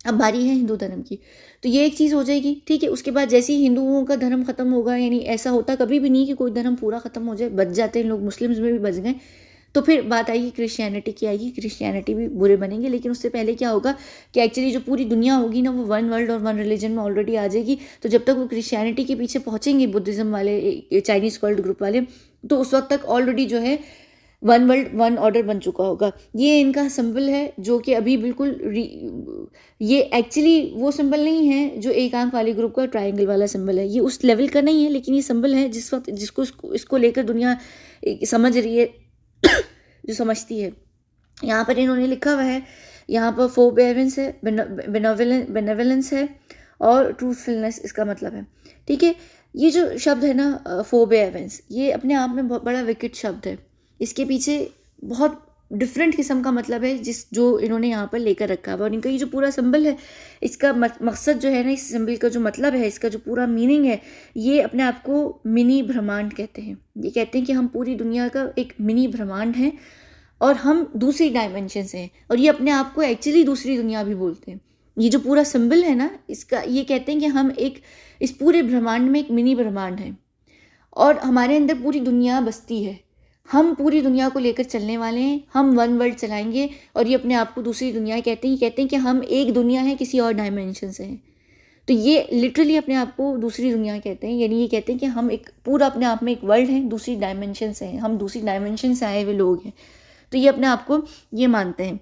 अब बारी है हिंदू धर्म की, तो ये एक चीज़ हो जाएगी, ठीक है। उसके बाद जैसे ही हिंदुओं का धर्म खत्म होगा, यानी ऐसा होता कभी भी नहीं कि कोई धर्म पूरा खत्म हो जाए, बच जाते हैं लोग, मुस्लिम्स में भी बच गए, तो फिर बात आएगी क्रिश्चियनिटी की आएगी, क्रिश्चियनिटी भी बुरे बनेंगे। लेकिन उससे पहले क्या होगा कि एक्चुअली जो पूरी दुनिया होगी ना वो वन वर्ल्ड और वन रिलीजन में ऑलरेडी आ जाएगी। तो जब तक वो क्रिश्चियनिटी के पीछे पहुंचेंगे बुद्धिज्म वाले, चाइनीज वर्ल्ड ग्रुप वाले, तो उस वक्त तक ऑलरेडी जो है वन वर्ल्ड वन ऑर्डर बन चुका होगा। ये इनका सिंबल है जो कि अभी बिल्कुल ये एक्चुअली वो सिंबल नहीं है जो एक आंख वाले ग्रुप का ट्रायंगल वाला सिंबल है, ये उस लेवल का नहीं है, लेकिन ये सिंबल है जिस वक्त जिसको इसको लेकर दुनिया समझ रही है जो समझती है। यहाँ पर इन्होंने लिखा हुआ है, यहाँ पर फोरबेरेंस है, बेनेवलेंस है और ट्रूथफुलनेस इसका मतलब है, ठीक है। ये जो शब्द है ना फोरबेरेंस, ये अपने आप में बहुत बड़ा विकेट शब्द है। इसके पीछे बहुत डिफरेंट किस्म का मतलब है जो इन्होंने यहाँ पर लेकर रखा है। और इनका ये जो पूरा सिंबल है, इसका मकसद जो है ना, इस सिंबल का जो मतलब है, इसका जो पूरा मीनिंग है, ये अपने आप को मिनी ब्रह्मांड कहते हैं। ये कहते हैं कि हम पूरी दुनिया का एक मिनी ब्रह्मांड हैं और हम दूसरी डायमेंशन से हैं, और ये अपने आप को एक्चुअली दूसरी दुनिया भी बोलते हैं। ये जो पूरा सिंबल है ना इसका, ये कहते हैं कि हम एक इस पूरे ब्रह्मांड में एक मिनी ब्रह्मांड है और हमारे अंदर पूरी दुनिया बसती है। हम पूरी दुनिया को लेकर चलने वाले हैं, हम वन वर्ल्ड चलाएंगे। और ये अपने आप को दूसरी दुनिया कहते हैं कि हम एक दुनिया है किसी और डायमेंशन से हैं। तो ये लिटरली अपने आप को दूसरी दुनिया कहते हैं, यानी ये कहते हैं कि हम एक पूरा अपने आप में एक वर्ल्ड है, दूसरी डायमेंशन से हैं, हम दूसरी डायमेंशन से आए हुए लोग हैं। तो ये अपने आप को ये मानते हैं।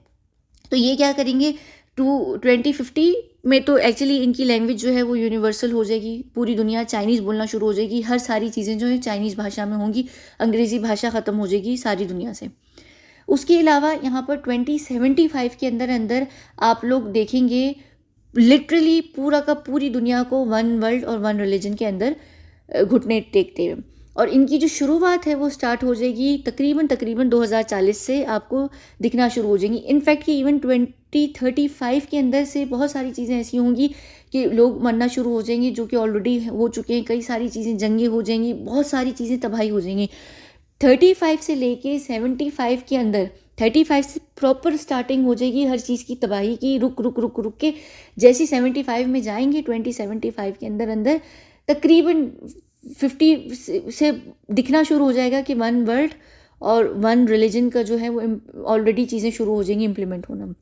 तो ये क्या करेंगे 2050 में, तो एक्चुअली इनकी लैंग्वेज जो है वो यूनिवर्सल हो जाएगी, पूरी दुनिया चाइनीज़ बोलना शुरू हो जाएगी, हर सारी चीज़ें जो है चाइनीज़ भाषा में होंगी, अंग्रेज़ी भाषा ख़त्म हो जाएगी सारी दुनिया से। उसके अलावा यहाँ पर 2075 के अंदर अंदर आप लोग देखेंगे लिटरली पूरा का पूरी दुनिया को वन वर्ल्ड और वन रिलीजन के अंदर घुटने टेकते हुए। और इनकी जो शुरुआत है वो स्टार्ट हो जाएगी तकरीबन 2040 से आपको दिखना शुरू हो जाएंगी। इनफैक्ट कि इवन 2035 के अंदर से बहुत सारी चीज़ें ऐसी होंगी कि लोग मरना शुरू हो जाएंगे, जो कि ऑलरेडी हो चुके हैं। कई सारी चीज़ें, जंगें हो जाएंगी, बहुत सारी चीज़ें तबाही हो जाएंगी। 35 से लेके 75 के अंदर, 35 से प्रॉपर स्टार्टिंग हो जाएगी हर चीज़ की तबाही की, रुक रुक रुक रुक के जैसी 75 में जाएंगे, 2075 के अंदर अंदर तकरीबन 50 से दिखना शुरू हो जाएगा कि वन वर्ल्ड और वन रिलीजन का जो है वो ऑलरेडी चीज़ें शुरू हो जाएंगी इम्प्लीमेंट होना।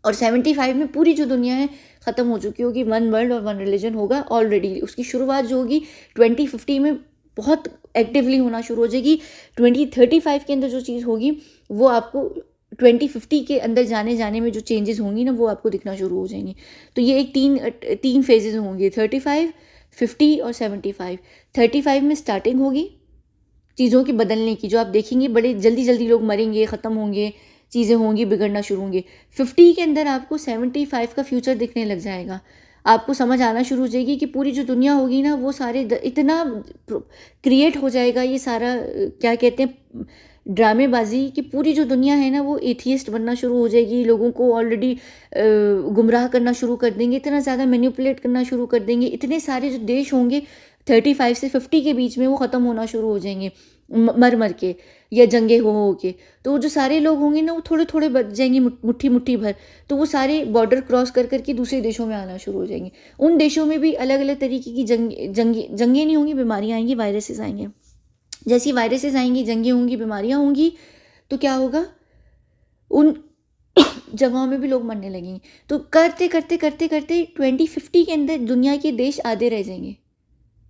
और 75 में पूरी जो दुनिया है ख़त्म हो चुकी होगी, वन वर्ल्ड और वन रिलीजन होगा ऑलरेडी। उसकी शुरुआत जो होगी 2050 में बहुत एक्टिवली होना शुरू हो जाएगी। 2035 के अंदर जो चीज़ होगी वो आपको 2050 के अंदर जाने में जो चेंजेस होंगी ना वो आपको दिखना शुरू हो जाएंगी। तो ये एक तीन फेजेस होंगे, 35, 50 और 75। 35 में स्टार्टिंग होगी चीज़ों के बदलने की, जो आप देखेंगे बड़े जल्दी लोग मरेंगे, ख़त्म होंगे, चीज़ें होंगी बिगड़ना शुरू होंगी। 50 के अंदर आपको 75 का फ्यूचर दिखने लग जाएगा। आपको समझ आना शुरू हो जाएगी कि पूरी जो दुनिया होगी ना वो सारे इतना क्रिएट हो जाएगा, ये सारा क्या कहते हैं ड्रामेबाजी, कि पूरी जो दुनिया है ना वो एथियस्ट बनना शुरू हो जाएगी, लोगों को ऑलरेडी गुमराह करना शुरू कर देंगे, इतना ज़्यादा मैनिपुलेट करना शुरू कर देंगे। इतने सारे जो देश होंगे 35 से 50 के बीच में वो ख़त्म होना शुरू हो जाएंगे मर के या जंगे हो के। तो जो सारे लोग होंगे ना वो थोड़े बच जाएंगे, मुट्ठी भर, तो वो सारे बॉर्डर क्रॉस कर के दूसरे देशों में आना शुरू हो जाएंगे। उन देशों में भी अलग अलग तरीके की जंगें नहीं होंगी, बीमारियाँ आएंगी, वायरसेस आएंगे। जैसी वायरसेस आएंगी, जंगें होंगी, बीमारियाँ होंगी, तो क्या होगा उन जगहों में भी लोग मरने लगेंगे। तो करते 2050 के अंदर दुनिया के देश आधे रह जाएंगे।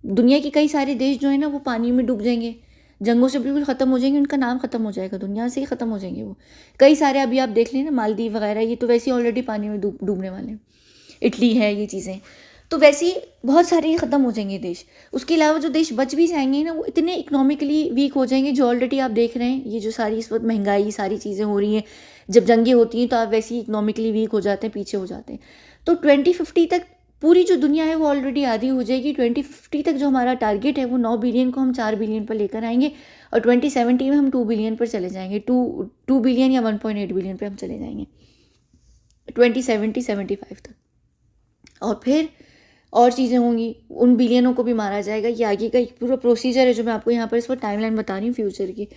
दुनिया के कई सारे देश जो है ना वो पानी में डूब जाएंगे, जंगों से बिल्कुल ख़त्म हो जाएंगे, उनका नाम ख़त्म हो जाएगा, दुनिया से ही ख़त्म हो जाएंगे वो। कई सारे अभी आप देख लें ना, मालदीव वगैरह, ये तो वैसे ही ऑलरेडी पानी में डूबने वाले हैं। इटली है, ये चीज़ें तो वैसे ही बहुत सारे ख़त्म हो जाएंगे देश। उसके अलावा जो देश बच भी जाएंगे ना वो इतने इकोनॉमिकली वीक हो जाएंगे, जो ऑलरेडी आप देख रहे हैं, ये जो सारी इस वक्त महंगाई सारी चीज़ें हो रही हैं, जब जंगें होती हैं तो आप वैसे ही इकोनॉमिकली वीक हो जाते हैं, पीछे हो जाते हैं। तो 2050 तक पूरी जो दुनिया है वो ऑलरेडी आधी हो जाएगी। 2050 तक जो हमारा टारगेट है वो 9 बिलियन को हम 4 बिलियन पर लेकर आएंगे, और 2070 में हम 2 बिलियन पर चले जाएंगे, 2 बिलियन या 1.8 बिलियन पर हम चले जाएंगे 2075 तक। और फिर और चीज़ें होंगी, उन बिलियनों को भी मारा जाएगा। ये आगे का एक पूरा प्रोसीजर है जो मैं आपको यहाँ पर इस पर टाइमलाइन बता रही हूँ फ्यूचर की।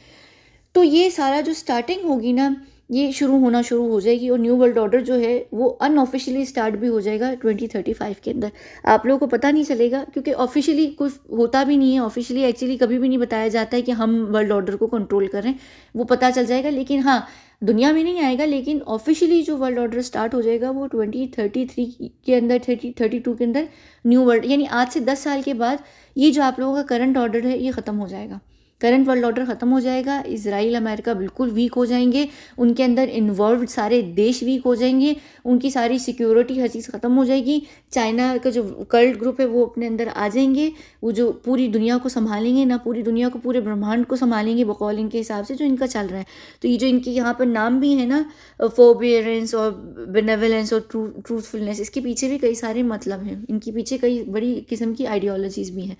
तो ये सारा जो स्टार्टिंग होगी ना, ये शुरू हो जाएगी और न्यू वर्ल्ड ऑर्डर जो है वो अनऑफिशियली स्टार्ट भी हो जाएगा 2035 के अंदर। आप लोगों को पता नहीं चलेगा क्योंकि ऑफिशियली कुछ होता भी नहीं है, ऑफिशियली एक्चुअली कभी भी नहीं बताया जाता है कि हम वर्ल्ड ऑर्डर को कंट्रोल कर रहे हैं। वो पता चल जाएगा, लेकिन हाँ, दुनिया में नहीं आएगा, लेकिन ऑफिशियली जो वर्ल्ड ऑर्डर स्टार्ट हो जाएगा वो 2033 के अंदर, 32 के अंदर न्यू वर्ल्ड, यानी आज से 10 साल के बाद ये जो आप लोगों का करंट ऑर्डर है ये ख़त्म हो जाएगा। करंट वर्ल्ड ऑर्डर ख़त्म हो जाएगा। इजराइल अमेरिका बिल्कुल वीक हो जाएंगे, उनके अंदर इन्वॉल्व सारे देश वीक हो जाएंगे, उनकी सारी सिक्योरिटी हर चीज़ ख़त्म हो जाएगी। चाइना का जो कर्ल्ट ग्रुप है वो अपने अंदर आ जाएंगे, वो जो पूरी दुनिया को संभालेंगे ना, पूरी दुनिया को, पूरे ब्रह्मांड को संभालेंगे बकौल इनके हिसाब से जो इनका चल रहा है। तो ये जो इनके यहाँ पर नाम भी है ना, फोबियरेंस और बेनेवलेंस और ट्रूथफुलनेस, इसके पीछे भी कई सारे मतलब हैं, इनके पीछे कई बड़ी किस्म की आइडियोलॉजीज़ भी हैं।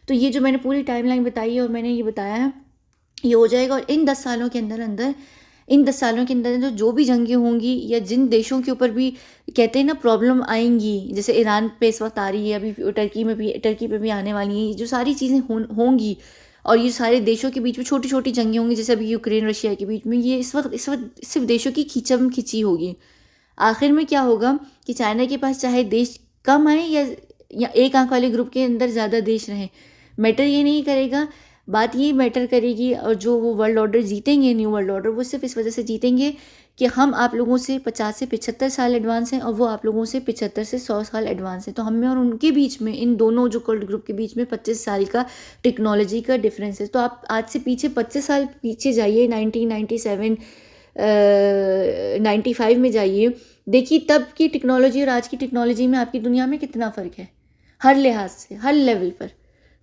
तो ये जो मैंने पूरी टाइमलाइन बताई है और मैंने ये बताया है, ये हो जाएगा। और इन 10 सालों के अंदर जो भी जंगें होंगी या जिन देशों के ऊपर भी कहते हैं ना प्रॉब्लम आएंगी, जैसे ईरान पे इस वक्त आ रही है, अभी टर्की पे भी आने वाली हैं, जो सारी चीज़ें होंगी और ये सारे देशों के बीच में छोटी छोटी जंगें होंगी, जैसे अभी यूक्रेन रशिया के बीच में, ये इस वक्त सिर्फ देशों की खींचम खींची होगी। आखिर में क्या होगा कि चाइना के पास चाहे देश कम आए या एक आंख वाले ग्रुप के अंदर ज़्यादा देश रहें, मैटर ये नहीं करेगा। बात ये मैटर करेगी, और जो वो वर्ल्ड ऑर्डर जीतेंगे, न्यू वर्ल्ड ऑर्डर, वो सिर्फ इस वजह से जीतेंगे कि हम आप लोगों से 50 से 75 साल एडवांस हैं और वो आप लोगों से 75 से 100 साल एडवांस हैं। तो हम में और उनके बीच में, इन दोनों जो कल्ट ग्रुप के बीच में 25 साल का टेक्नोलॉजी का डिफरेंस है। तो आप आज से पीछे 25 साल पीछे जाइए, 1997 95 में जाइए, देखिए तब की टेक्नोलॉजी और आज की टेक्नोलॉजी में आपकी दुनिया में कितना फ़र्क है, हर लिहाज से, हर लेवल पर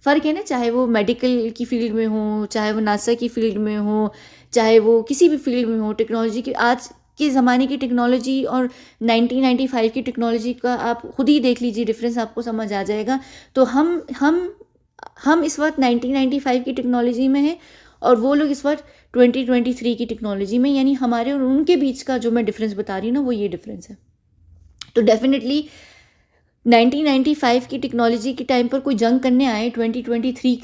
फ़र्क है ना। चाहे वो मेडिकल की फील्ड में हो, चाहे वो नासा की फील्ड में हो, चाहे वो किसी भी फील्ड में हो, टेक्नोलॉजी की, आज के ज़माने की टेक्नोलॉजी और 1995 की टेक्नोलॉजी का आप खुद ही देख लीजिए, डिफरेंस आपको समझ आ जाएगा। तो हम इस वक्त 1995 की टेक्नोलॉजी में हैं और वो लोग इस वक्त 2023 की टेक्नोलॉजी में, यानी हमारे और उनके बीच का जो मैं डिफरेंस बता रही हूँ ना, वो ये डिफरेंस है। तो डेफिनेटली 1995 की टेक्नोलॉजी के टाइम पर कोई जंग करने आए 2023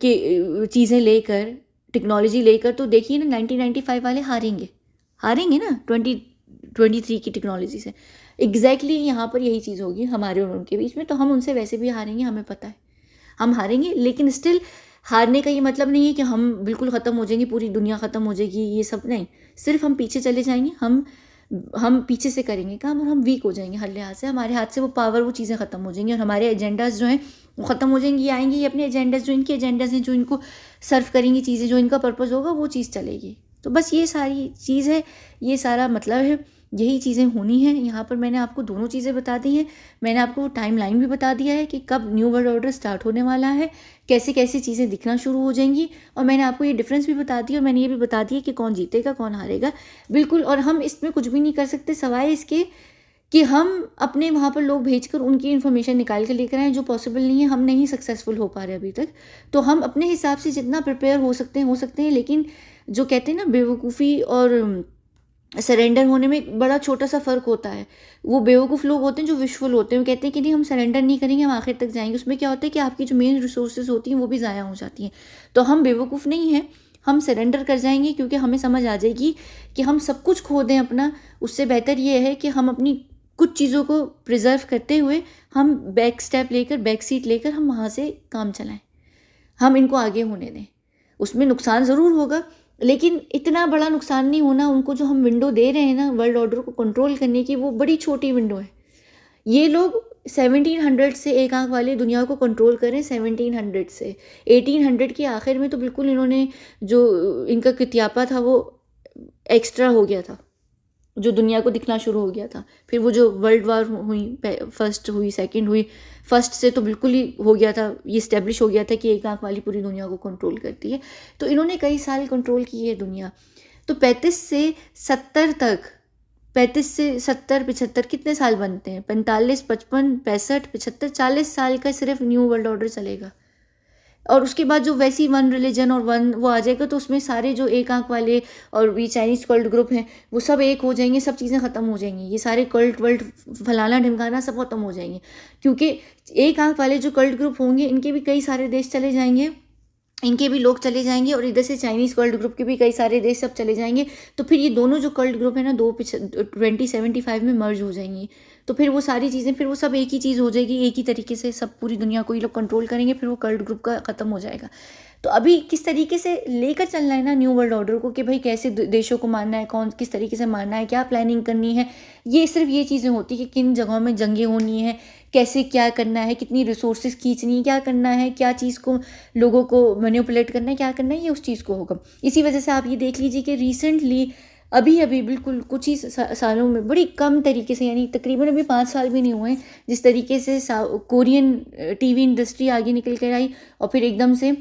के चीज़ें लेकर, टेक्नोलॉजी लेकर, तो देखिए ना 1995 वाले हारेंगे ना 2023 की टेक्नोलॉजी से। एग्जैक्टली यहाँ पर यही चीज़ होगी हमारे और उनके बीच में। तो हम उनसे वैसे भी हारेंगे, हमें पता है हम हारेंगे, लेकिन स्टिल हारने का ये मतलब नहीं है कि हम बिल्कुल ख़त्म हो जाएंगे, पूरी दुनिया ख़त्म हो जाएगी, ये सब नहीं। सिर्फ हम पीछे चले जाएंगे, हम पीछे से करेंगे काम और हम वीक हो जाएंगे हर लिहाज से। हमारे हाथ से वो पावर, वो चीज़ें ख़त्म हो जाएंगी और हमारे एजेंडाज जो हैं वो ख़त्म हो जाएंगी। आएंगी ये अपने एजेंडाज, जो इनके एजेंडाज हैं, जो इनको सर्व करेंगी चीज़ें, जो इनका पर्पज़ होगा वो चीज़ चलेगी। तो बस ये सारी चीज़ है, ये सारा मतलब है, यही चीज़ें होनी हैं। यहाँ पर मैंने आपको दोनों चीज़ें बता दी हैं। मैंने आपको टाइम लाइन भी बता दिया है कि कब न्यू वर्ल्ड ऑर्डर स्टार्ट होने वाला है, कैसे कैसे चीज़ें दिखना शुरू हो जाएंगी, और मैंने आपको ये डिफरेंस भी बता दिया और मैंने ये भी बता दिया कि कौन जीतेगा कौन हारेगा। बिल्कुल, और हम इसमें कुछ भी नहीं कर सकते सवाए इसके कि हम अपने वहाँ पर लोग भेजकर उनकी इन्फॉर्मेशन निकाल कर लेकर आएँ, जो पॉसिबल नहीं है। हम नहीं सक्सेसफुल हो पा रहे अभी तक। तो हम अपने हिसाब से जितना प्रिपेयर हो सकते हैं, लेकिन जो कहते हैं ना बेवकूफ़ी और सरेंडर होने में एक बड़ा छोटा सा फ़र्क होता है। वो बेवकूफ़ लोग होते हैं जो विशफुल होते हैं, वो कहते हैं कि नहीं हम सरेंडर नहीं करेंगे, हम आखिर तक जाएंगे। उसमें क्या होता है कि आपकी जो मेन रिसोर्सेज होती हैं वो भी ज़ाया हो जाती हैं। तो हम बेवकूफ़ नहीं हैं, हम सरेंडर कर जाएंगे, क्योंकि हमें समझ आ जाएगी कि हम सब कुछ खो दें अपना, उससे बेहतर ये है कि हम अपनी कुछ चीज़ों को प्रिजर्व करते हुए हम बैक सीट लेकर हम वहाँ से काम चलाएं, हम इनको आगे होने दें। उसमें नुकसान ज़रूर होगा, लेकिन इतना बड़ा नुकसान नहीं होना। उनको जो हम विंडो दे रहे हैं ना वर्ल्ड ऑर्डर को कंट्रोल करने की, वो बड़ी छोटी विंडो है। ये लोग 1700 से एक आंख वाले दुनिया को कंट्रोल करें, 1700 से 1800 के आखिर में तो बिल्कुल इन्होंने जो इनका कित्यापा था वो एक्स्ट्रा हो गया था, जो दुनिया को दिखना शुरू हो गया था। फिर वो जो वर्ल्ड वार हुई, फर्स्ट हुई, सेकंड हुई, फर्स्ट से तो बिल्कुल ही हो गया था, ये इस्टेब्लिश हो गया था कि एक आंख वाली पूरी दुनिया को कंट्रोल करती है। तो इन्होंने कई साल कंट्रोल की है दुनिया। तो 35 से 70 तक, 35 से 70 75 कितने साल बनते हैं? 45 55 65 75 40 साल का सिर्फ न्यू वर्ल्ड ऑर्डर चलेगा। और उसके बाद जो वैसी वन रिलीजन और वन वो आ जाएगा, तो उसमें सारे जो एक आंख वाले और ये चाइनीज़ कल्ट ग्रुप हैं वो सब एक हो जाएंगे, सब चीज़ें ख़त्म हो जाएंगी। ये सारे कल्ट वल्ट फलाना ढिमकाना सब ख़त्म हो जाएंगे, क्योंकि एक आंख वाले जो कल्ट ग्रुप होंगे इनके भी कई सारे देश चले जाएंगे इनके भी लोग चले जाएंगे और इधर से चाइनीज़ कल्ट ग्रुप के भी कई सारे देश सब चले जाएंगे। तो फिर ये दोनों जो कल्ट ग्रुप है ना, 2075 में मर्ज हो जाएंगी। तो फिर वो सारी चीज़ें, फिर वो सब एक ही चीज़ हो जाएगी, एक ही तरीके से सब पूरी दुनिया को ये लोग कंट्रोल करेंगे, फिर वो कल्ट ग्रुप का ख़त्म हो जाएगा। तो अभी किस तरीके से लेकर चलना है ना न्यू वर्ल्ड ऑर्डर को, कि भाई कैसे देशों को मारना है, कौन किस तरीके से मारना है, क्या प्लानिंग करनी है, ये सिर्फ ये चीज़ें होती कि किन जगहों में जंगें होनी है, कैसे क्या करना है, कितनी रिसोर्सेज खींचनी है, क्या करना है, क्या चीज़ को लोगों को मैनिपुलेट करना है, क्या करना है, ये उस चीज़ को होगा। इसी वजह से आप ये देख लीजिए कि रिसेंटली अभी अभी बिल्कुल कुछ ही सालों में बड़ी कम तरीके से, यानी तकरीबन अभी 5 साल भी नहीं हुए हैं, जिस तरीके से कोरियन टीवी इंडस्ट्री आगे निकल कर आई और फिर एकदम से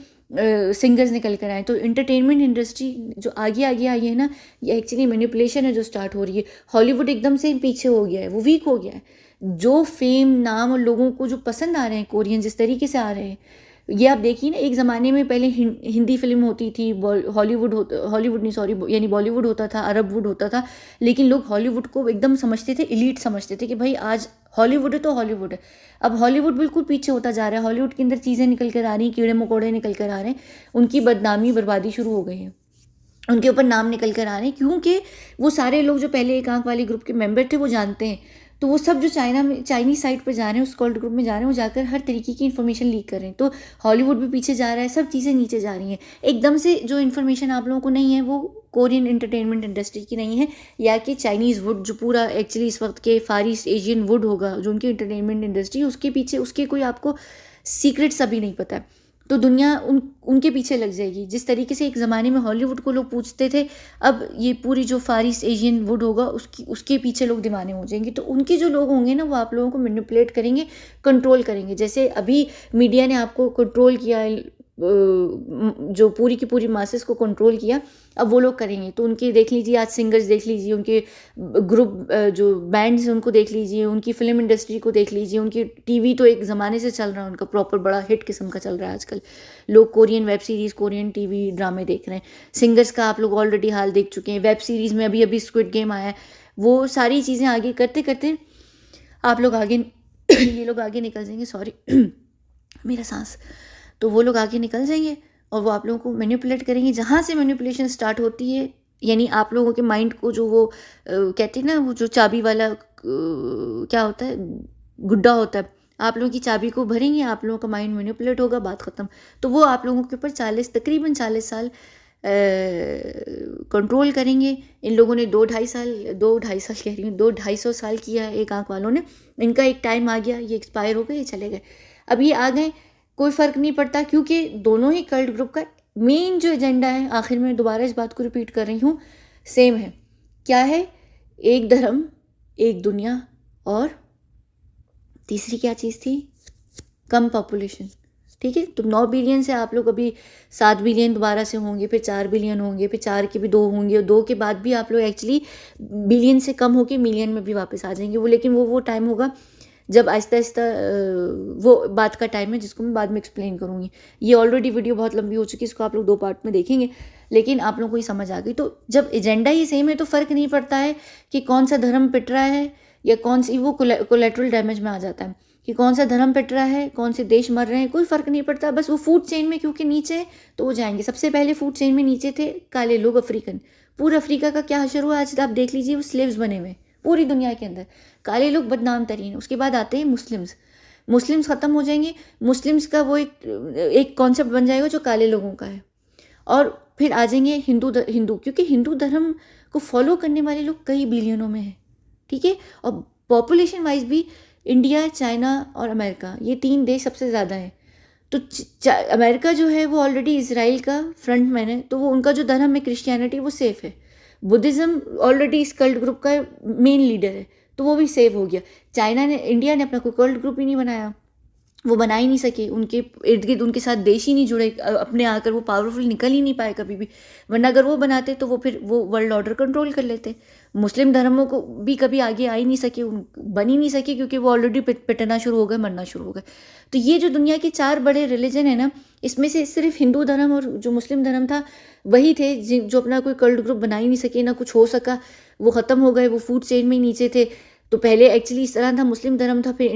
सिंगर्स निकल कर आए। तो इंटरटेनमेंट इंडस्ट्री जो आगे आगे आई है ना, ये एक्चुअली मैनिपुलेशन है जो स्टार्ट हो रही है। हॉलीवुड एकदम से पीछे हो गया है, वो वीक हो गया है। जो फेम, नाम और लोगों को जो पसंद आ रहे हैं कोरियन, जिस तरीके से आ रहे हैं, ये आप देखिए ना, एक ज़माने में पहले हिंदी फिल्म होती थी, हॉलीवुड नहीं सॉरी, यानी बॉलीवुड होता था, अरबवुड होता था, लेकिन लोग हॉलीवुड को एकदम समझते थे, एलीट समझते थे कि भाई आज हॉलीवुड है तो हॉलीवुड है। अब हॉलीवुड बिल्कुल पीछे होता जा रहा है। हॉलीवुड के अंदर चीज़ें निकल कर आ रही हैं, कीड़े मकोड़े निकल कर आ रहे हैं, उनकी बदनामी बर्बादी शुरू हो गई है, उनके ऊपर नाम निकल कर आ रहे हैं, क्योंकि वो सारे लोग जो पहले एक आंख वाली ग्रुप के मेंबर थे वो जानते हैं। तो वो सब जो चाइनीज साइट पर जा रहे हैं, उस कल्ट ग्रुप में जा रहे हैं, वो जाकर हर तरीके की इन्फॉर्मेशन लीक कर रहे हैं। तो हॉलीवुड भी पीछे जा रहा है, सब चीज़ें नीचे जा रही हैं एकदम से। जो इन्फॉर्मेशन आप लोगों को नहीं है वो कोरियन एंटरटेनमेंट इंडस्ट्री की नहीं है, या कि चाइनीज़ वुड जो पूरा एक्चुअली इस वक्त के फार ईस्ट एशियन वुड होगा जो उनकी एंटरटेनमेंट इंडस्ट्री, उसके पीछे उसके कोई आपको सीक्रेट्स अभी नहीं पता है। तो दुनिया उनके पीछे लग जाएगी। जिस तरीके से एक ज़माने में हॉलीवुड को लोग पूछते थे, अब ये पूरी जो फार ईस्ट एशियन वुड होगा उसके पीछे लोग दीवाने हो जाएंगे। तो उनके जो लोग होंगे ना, वो आप लोगों को मैनिपुलेट करेंगे, कंट्रोल करेंगे। जैसे अभी मीडिया ने आपको कंट्रोल किया, जो पूरी की पूरी मासेस को कंट्रोल किया, अब वो लोग करेंगे। तो उनके देख लीजिए, आज सिंगर्स देख लीजिए, उनके ग्रुप जो बैंड्स हैं उनको देख लीजिए, उनकी फिल्म इंडस्ट्री को देख लीजिए, उनकी टीवी तो एक ज़माने से चल रहा है, उनका प्रॉपर बड़ा हिट किस्म का चल रहा है। आजकल लोग Korean web series, Korean TV ड्रामे देख रहे हैं। सिंगर्स का आप लोग ऑलरेडी हाल देख चुके हैं। वेब सीरीज़ में अभी अभी स्क्विड गेम आया है। वो सारी चीज़ें आगे करते करते आप लोग आगे ये लोग आगे निकल जाएंगे, सॉरी मेरा सांस। तो वो लोग आगे निकल जाएंगे और वो आप लोगों को मैनिपुलेट करेंगे। जहाँ से मैनिपुलेशन स्टार्ट होती है, यानी आप लोगों के माइंड को जो वो कहते हैं ना, वो जो चाबी वाला क्या होता है, गुड्डा होता है, आप लोगों की चाबी को भरेंगे, आप लोगों का माइंड मैनिपुलेट होगा, बात ख़त्म। तो वो आप लोगों के ऊपर तकरीबन 40 साल कंट्रोल करेंगे। इन लोगों ने 2-2.5 साल कह रही हूँ, 200-250 साल किया है एक आंख वालों ने। इनका एक टाइम आ गया, ये एक्सपायर हो गए, ये चले गए। अब ये आ गए, कोई फ़र्क नहीं पड़ता, क्योंकि दोनों ही कल्ट ग्रुप का मेन जो एजेंडा है, आखिर में दोबारा इस बात को रिपीट कर रही हूँ, सेम है। क्या है? एक धर्म, एक दुनिया, और तीसरी क्या चीज़ थी? कम पॉपुलेशन। ठीक है, तो 9 बिलियन से आप लोग अभी 7 बिलियन दोबारा से होंगे, फिर 4 बिलियन होंगे, फिर 4 के भी 2 होंगे, और 2 के बाद भी आप लोग एक्चुअली बिलियन से कम होके मिलियन में भी वापस आ जाएंगे। लेकिन वो टाइम होगा जब आहिस्ता आहिस्ता, वो बात का टाइम है जिसको मैं बाद में एक्सप्लेन करूँगी। ये ऑलरेडी वीडियो बहुत लंबी हो चुकी है, इसको आप लोग 2 पार्ट में देखेंगे, लेकिन आप लोगों को ये समझ आ गई। तो जब एजेंडा ही सेम है तो फ़र्क नहीं पड़ता है कि कौन सा धर्म पिट रहा है, या कौन सी, वो कोलेट्रल डैमेज में आ जाता है कि कौन सा धर्म पिट रहा है, कौन से देश मर रहे हैं, कोई फ़र्क नहीं पड़ता। बस वो फूड चेन में क्योंकि नीचे है तो वो जाएंगे। सबसे पहले फूड चेन में नीचे थे काले लोग, अफ्रीकन। पूरा अफ्रीका का क्या हशर हुआ आज आप देख लीजिए, वो स्लेव्स बने हुए पूरी दुनिया के अंदर। काले लोग बदनाम तरीन। उसके बाद आते हैं मुस्लिम्स ख़त्म हो जाएंगे। मुस्लिम्स का वो एक कॉन्सेप्ट बन जाएगा जो काले लोगों का है। और फिर आ जाएंगे हिंदू, क्योंकि हिंदू धर्म को फॉलो करने वाले लोग कई बिलियनों में हैं। ठीक है, और पॉपुलेशन वाइज भी इंडिया, चाइना और अमेरिका, ये 3 देश सबसे ज़्यादा हैं। तो अमेरिका जो है वो ऑलरेडी इजराइल का फ्रंट मैन है, तो वो उनका जो धर्म है क्रिश्चियनिटी, वो सेफ़ है। बुद्धिज़्म ऑलरेडी इस कल्ट ग्रुप का मेन लीडर है, तो वो भी सेव हो गया। इंडिया ने अपना कोई कल्ट ग्रुप ही नहीं बनाया, वो बना ही नहीं सके। उनके इर्द गिर्द उनके साथ देश ही नहीं जुड़े, अपने आकर वो पावरफुल निकल ही नहीं पाए कभी भी। वरना अगर वो बनाते तो फिर वो वर्ल्ड ऑर्डर कंट्रोल कर लेते। मुस्लिम धर्मों को भी कभी आगे आ ही नहीं सके, बन ही नहीं सके, क्योंकि वो ऑलरेडी पिटना शुरू हो गए, मरना शुरू हो गए। तो ये जो दुनिया के 4 बड़े रिलीजन है ना, इसमें से सिर्फ हिंदू धर्म और जो मुस्लिम धर्म था वही थे जो अपना कोई कल्ट ग्रुप बना ही नहीं सके, ना कुछ हो सका, वो ख़त्म हो गए, वो फूड चेन में ही नीचे थे। तो पहले एक्चुअली इस तरह था, मुस्लिम धर्म था, फिर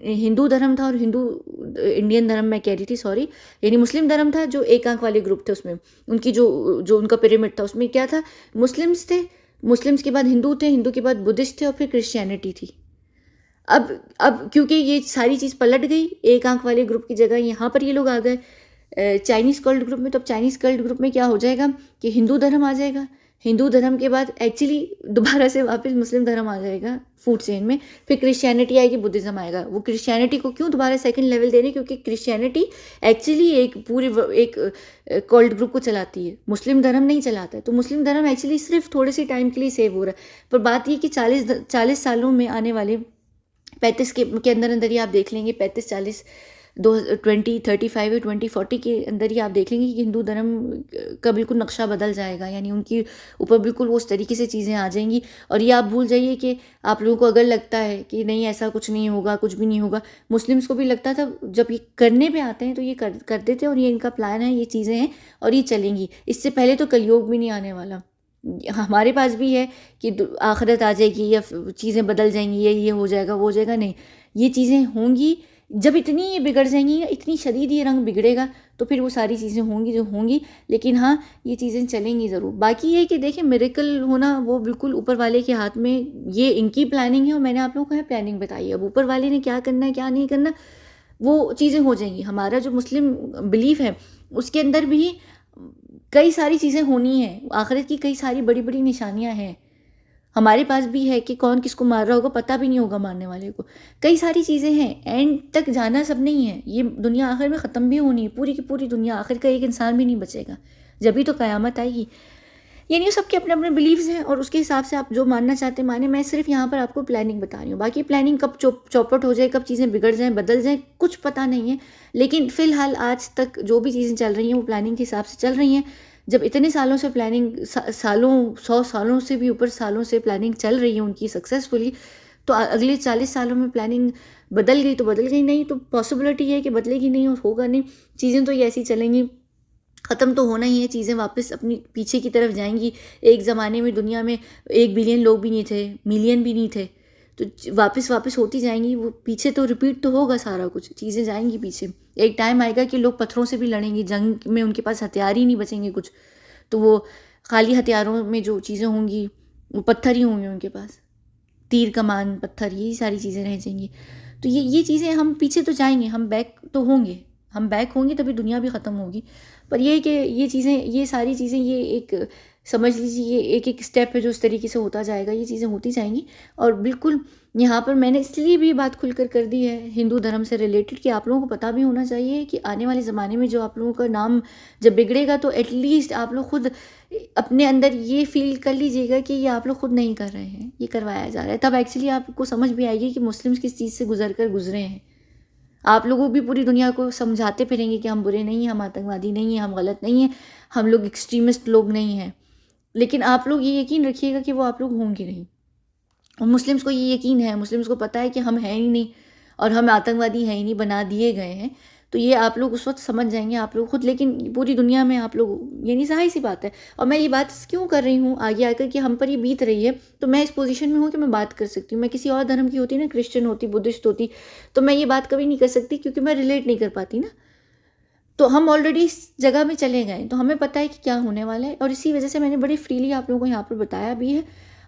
हिंदू धर्म था, और इंडियन धर्म मैं कह रही थी, सॉरी, यानी मुस्लिम धर्म था जो एक आंख वाले ग्रुप थे, उसमें उनकी जो जो उनका पिरामिड था उसमें क्या था, मुस्लिम्स थे, मुस्लिम्स के बाद हिंदू थे, हिंदू के बाद बुद्धिस्ट थे, और फिर क्रिश्चियनिटी थी। अब क्योंकि ये सारी चीज़ पलट गई, एक आंख वाले ग्रुप की जगह यहाँ पर ये लोग आ गए चाइनीज़ कल्ट ग्रुप में। तो अब चाइनीज़ कल्ट ग्रुप में क्या हो जाएगा कि हिंदू धर्म आ जाएगा, हिंदू धर्म के बाद एक्चुअली दोबारा से वापस मुस्लिम धर्म आ जाएगा फूड चेन में, फिर क्रिश्चियनिटी आएगी, बुद्धिज़्म आएगा। वो क्रिश्चियनिटी को क्यों दोबारा सेकंड लेवल दे रहे हैं, क्योंकि क्रिश्चियनिटी एक्चुअली एक पूरे एक कल्ट ग्रुप को चलाती है, मुस्लिम धर्म नहीं चलाता है। तो मुस्लिम धर्म एक्चुअली सिर्फ थोड़े से टाइम के लिए सेव हो रहा है। पर बात ये कि 40 सालों में आने वाले 35 के अंदर अंदर ही आप देख लेंगे, 35-40 2035 या 2040 के अंदर ही आप देख लेंगे कि हिंदू धर्म का बिल्कुल नक्शा बदल जाएगा, यानी उनकी ऊपर बिल्कुल उस तरीके से चीज़ें आ जाएंगी। और ये आप भूल जाइए कि आप लोगों को अगर लगता है कि नहीं ऐसा कुछ नहीं होगा, कुछ भी नहीं होगा, मुस्लिम्स को भी लगता था, जब ये करने पे आते हैं तो ये कर देते हैं, और ये इनका प्लान है, ये चीज़ें हैं और ये चलेंगी। इससे पहले तो कलयुग भी नहीं आने वाला। हमारे पास भी है कि आखिरत आ जाएगी या चीज़ें बदल जाएंगी, ये हो जाएगा, वो हो जाएगा, नहीं, ये चीज़ें होंगी। जब इतनी ये बिगड़ जाएंगी या इतनी शदीद ये रंग बिगड़ेगा तो फिर वो सारी चीज़ें होंगी जो होंगी, लेकिन हाँ ये चीज़ें चलेंगी ज़रूर। बाकी ये कि देखिए मिरेकल होना वो बिल्कुल ऊपर वाले के हाथ में, ये इनकी प्लानिंग है, और मैंने आप लोगों को है प्लानिंग बताई है। अब ऊपर वाले ने क्या करना है क्या नहीं करना, वो चीज़ें हो जाएंगी। हमारा जो मुस्लिम बिलीफ है उसके अंदर भी कई सारी चीज़ें होनी है, आखिरत की कई सारी बड़ी बड़ी निशानियाँ हैं। हमारे पास भी है कि कौन किसको मार रहा होगा, पता भी नहीं होगा मारने वाले को। कई सारी चीज़ें हैं, एंड तक जाना सब नहीं है, ये दुनिया आखिर में ख़त्म भी होनी है, पूरी की पूरी दुनिया, आखिर का एक इंसान भी नहीं बचेगा, जब भी तो क़यामत आएगी। यानी सबके अपने अपने बिलीव्स हैं, और उसके हिसाब से आप जो मानना चाहते हैं माने। मैं सिर्फ यहाँ पर आपको प्लानिंग बता रही हूँ, बाकी प्लानिंग कब चौपट हो जाए, कब चीज़ें बिगड़ जाएँ, बदल जाएँ, कुछ पता नहीं है। लेकिन फ़िलहाल आज तक जो भी चीज़ें चल रही हैं वो प्लानिंग के हिसाब से चल रही हैं। जब इतने सालों से प्लानिंग सालों 100 सालों से भी ऊपर सालों से प्लानिंग चल रही है उनकी सक्सेसफुली, तो अगले 40 सालों में प्लानिंग बदल गई तो बदल गई, नहीं तो पॉसिबिलिटी है कि बदलेगी नहीं और होगा नहीं। चीज़ें तो ये ऐसी चलेंगी, ख़त्म तो होना ही है, चीज़ें वापस अपनी पीछे की तरफ जाएंगी। एक ज़माने में दुनिया में 1 बिलियन लोग भी नहीं थे, मिलियन भी नहीं थे, तो वापस होती जाएंगी। वो पीछे तो रिपीट तो होगा सारा कुछ, चीज़ें जाएंगी पीछे। एक टाइम आएगा कि लोग पत्थरों से भी लड़ेंगे, जंग में उनके पास हथियार ही नहीं बचेंगे कुछ, तो वो खाली हथियारों में जो चीज़ें होंगी वो पत्थर ही होंगे उनके पास, तीर कमान पत्थर, यही सारी चीज़ें रह जाएंगी। तो ये चीज़ें, हम पीछे तो जाएंगे, हम बैक होंगे तभी दुनिया भी ख़त्म होगी। पर ये कि ये चीज़ें, ये सारी चीज़ें, ये एक समझ लीजिए ये एक एक स्टेप है जो इस तरीके से होता जाएगा, ये चीज़ें होती जाएंगी। और बिल्कुल यहाँ पर मैंने इसलिए भी बात खुलकर कर दी है हिंदू धर्म से रिलेटेड, कि आप लोगों को पता भी होना चाहिए कि आने वाले ज़माने में जो आप लोगों का नाम जब बिगड़ेगा तो एटलीस्ट आप लोग खुद अपने अंदर ये फील कर लीजिएगा कि ये आप लोग खुद नहीं कर रहे हैं, ये करवाया जा रहा है। तब एक्चुअली आपको समझ भी आएगी कि मुस्लिम्स किस चीज़ से गुजरे हैं। आप लोगों भी पूरी दुनिया को समझाते फिरेंगे कि हम बुरे नहीं हैं, हम आतंकवादी नहीं हैं, हम गलत नहीं हैं, हम लोग एक्सट्रीमिस्ट लोग नहीं हैं। लेकिन आप लोग ये यकीन रखिएगा कि वो आप लोग होंगे नहीं। और मुस्लिम्स को ये यकीन है, मुस्लिम्स को पता है कि हम हैं ही नहीं और हम आतंकवादी हैं ही नहीं, बना दिए गए हैं। तो ये आप लोग उस वक्त समझ जाएंगे आप लोग खुद। लेकिन पूरी दुनिया में आप लोग, यानी जाहिर सी बात है, और मैं ये बात क्यों कर रही हूँ आगे आकर कि हम पर ये बीत रही है, तो मैं इस पोजीशन में हूँ कि मैं बात कर सकती हूँ। मैं किसी और धर्म की होती ना, क्रिश्चियन होती, बुद्धिस्ट होती, तो मैं ये बात कभी नहीं कर सकती, क्योंकि मैं रिलेट नहीं कर पाती ना। तो हम ऑलरेडी इस जगह में चले गए, तो हमें पता है कि क्या होने वाला है, और इसी वजह से मैंने बड़ी फ्रीली आप लोगों को यहाँ पर बताया भी है।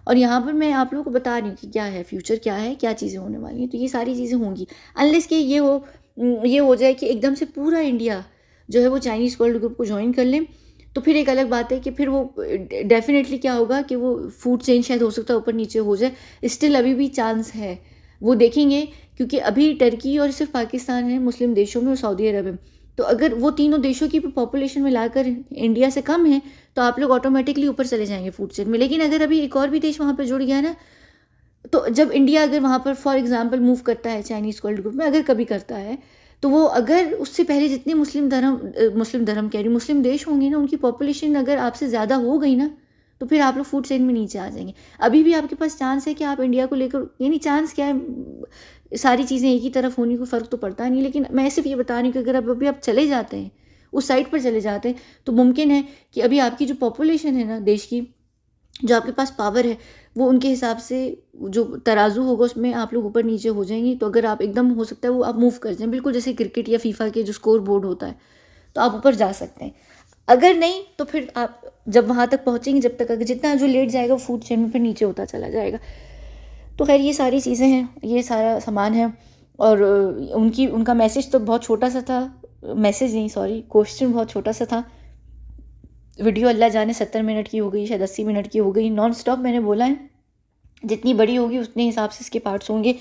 और यहाँ पर मैं आप लोगों को बता रही हूँ कि क्या है फ्यूचर, क्या है, क्या चीज़ें होने वाली हैं। तो ये सारी चीज़ें होंगी, अनलेस कि ये हो जाए कि एकदम से पूरा इंडिया जो है वो चाइनीज़ वर्ल्ड ग्रुप को ज्वाइन कर लें, तो फिर एक अलग बात है कि फिर वो डेफिनेटली क्या होगा कि वो फूड चेन शायद हो सकता है ऊपर नीचे हो जाए। स्टिल अभी भी चांस है, वो देखेंगे, क्योंकि अभी टर्की और सिर्फ पाकिस्तान है मुस्लिम देशों में, और सऊदी अरब है। तो अगर वो तीनों देशों की पॉपुलेशन मिलाकर इंडिया से कम है, तो आप लोग ऑटोमेटिकली ऊपर चले जाएंगे फूड चेन में। लेकिन अगर अभी एक और भी देश वहाँ पर जुड़ गया ना, तो जब इंडिया अगर वहाँ पर फॉर एग्जांपल मूव करता है चाइनीज़ वर्ल्ड ग्रुप में, अगर कभी करता है, तो वो अगर उससे पहले जितने मुस्लिम धर्म कह रही, मुस्लिम देश होंगे ना, उनकी पॉपुलेशन अगर आपसे ज़्यादा हो गई ना, तो फिर आप लोग फूड चेन में नीचे आ जाएंगे। अभी भी आपके पास चांस है कि आप इंडिया को लेकर, यानी चांस क्या है, सारी चीज़ें एक ही तरफ होने को फ़र्क तो पड़ता नहीं। लेकिन मैं सिर्फ ये बता रही हूँ कि अगर अभी आप चले जाते हैं, उस साइड पर चले जाते हैं, तो मुमकिन है कि अभी आपकी जो पॉपुलेशन है ना देश की, जो आपके पास पावर है वो उनके हिसाब से जो तराजू होगा उसमें आप लोग ऊपर नीचे हो जाएंगे। तो अगर आप एकदम हो सकता है वो आप मूव कर जाएं, बिल्कुल जैसे क्रिकेट या फीफा के जो स्कोर बोर्ड होता है, तो आप ऊपर जा सकते हैं। अगर नहीं तो फिर आप जब वहाँ तक पहुँचेंगे, जब तक अगर जितना जो लेट जाएगा फूड चेन में फिर नीचे होता चला जाएगा। तो खैर ये सारी चीज़ें हैं, ये सारा सामान है। और उनका मैसेज तो बहुत छोटा सा था, मैसेज नहीं सॉरी, क्वेश्चन बहुत छोटा सा था। वीडियो अल्लाह जाने 70 मिनट की हो गई, शायद 80 मिनट की हो गई, नॉन स्टॉप मैंने बोला है। जितनी बड़ी होगी उतने हिसाब से इसके पार्ट्स होंगे।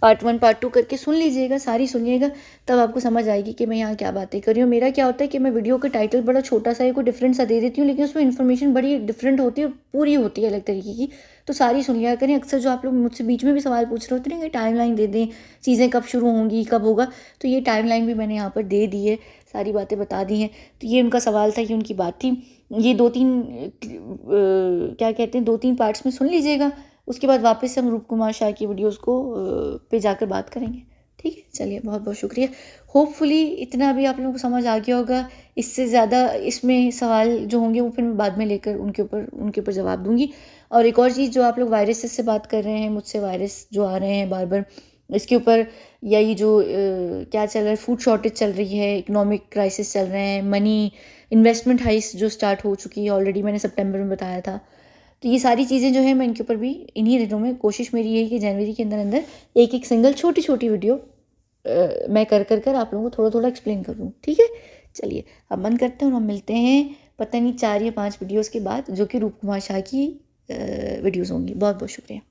पार्ट 1 पार्ट 2 करके सुन लीजिएगा, सारी सुनिएगा, तब आपको समझ आएगी कि मैं यहाँ क्या बातें कर रही हूँ। मेरा क्या होता है कि मैं वीडियो का टाइटल बड़ा छोटा सा है, कोई डिफरेंट सा दे देती हूँ, लेकिन उसमें इन्फॉर्मेशन बड़ी डिफरेंट होती है और पूरी होती है अलग तरीके की। तो सारी सुन लिया करें। अक्सर जो आप लोग मुझसे बीच में भी सवाल पूछ रहे होते हैं कि टाइमलाइन दे दें, चीज़ें कब शुरू होंगी, कब होगा, तो ये टाइमलाइन भी मैंने यहाँ पर दे दी है, सारी बातें बता दी हैं। तो ये उनका सवाल था, ये उनकी बात थी। ये 2-3 क्या कहते हैं 2-3 पार्ट्स में सुन लीजिएगा। उसके बाद वापस से हम रूप कुमार शाह की वीडियोस को पे जाकर बात करेंगे। ठीक है, चलिए बहुत बहुत शुक्रिया। होपफुली इतना भी आप लोगों को समझ आ गया होगा। इससे ज़्यादा इसमें सवाल जो होंगे वो फिर मैं बाद में लेकर उनके ऊपर जवाब दूंगी। और एक और चीज़, जो आप लोग वायरसेस से बात कर रहे हैं मुझसे, वायरस जो आ रहे हैं बार बार इसके ऊपर, या ये जो क्या चल रहा है, फूड शॉर्टेज चल रही है, इकोनॉमिक क्राइसिस चल रहे हैं, मनी इन्वेस्टमेंट हाइस जो स्टार्ट हो चुकी है ऑलरेडी, मैंने सितंबर में बताया था। तो ये सारी चीज़ें जो है मैं इनके ऊपर भी इन्हीं दिनों में, कोशिश मेरी यही कि जनवरी के अंदर अंदर एक एक सिंगल छोटी छोटी वीडियो मैं कर आप लोगों को थोड़ा थोड़ा एक्सप्लेन कर दूँ। ठीक है, चलिए अब बंद करते हैं और हम मिलते हैं पता नहीं 4 या 5 वीडियोज़ के बाद, जो कि रूप कुमार शाह की वीडियोज़ होंगी। बहुत बहुत शुक्रिया।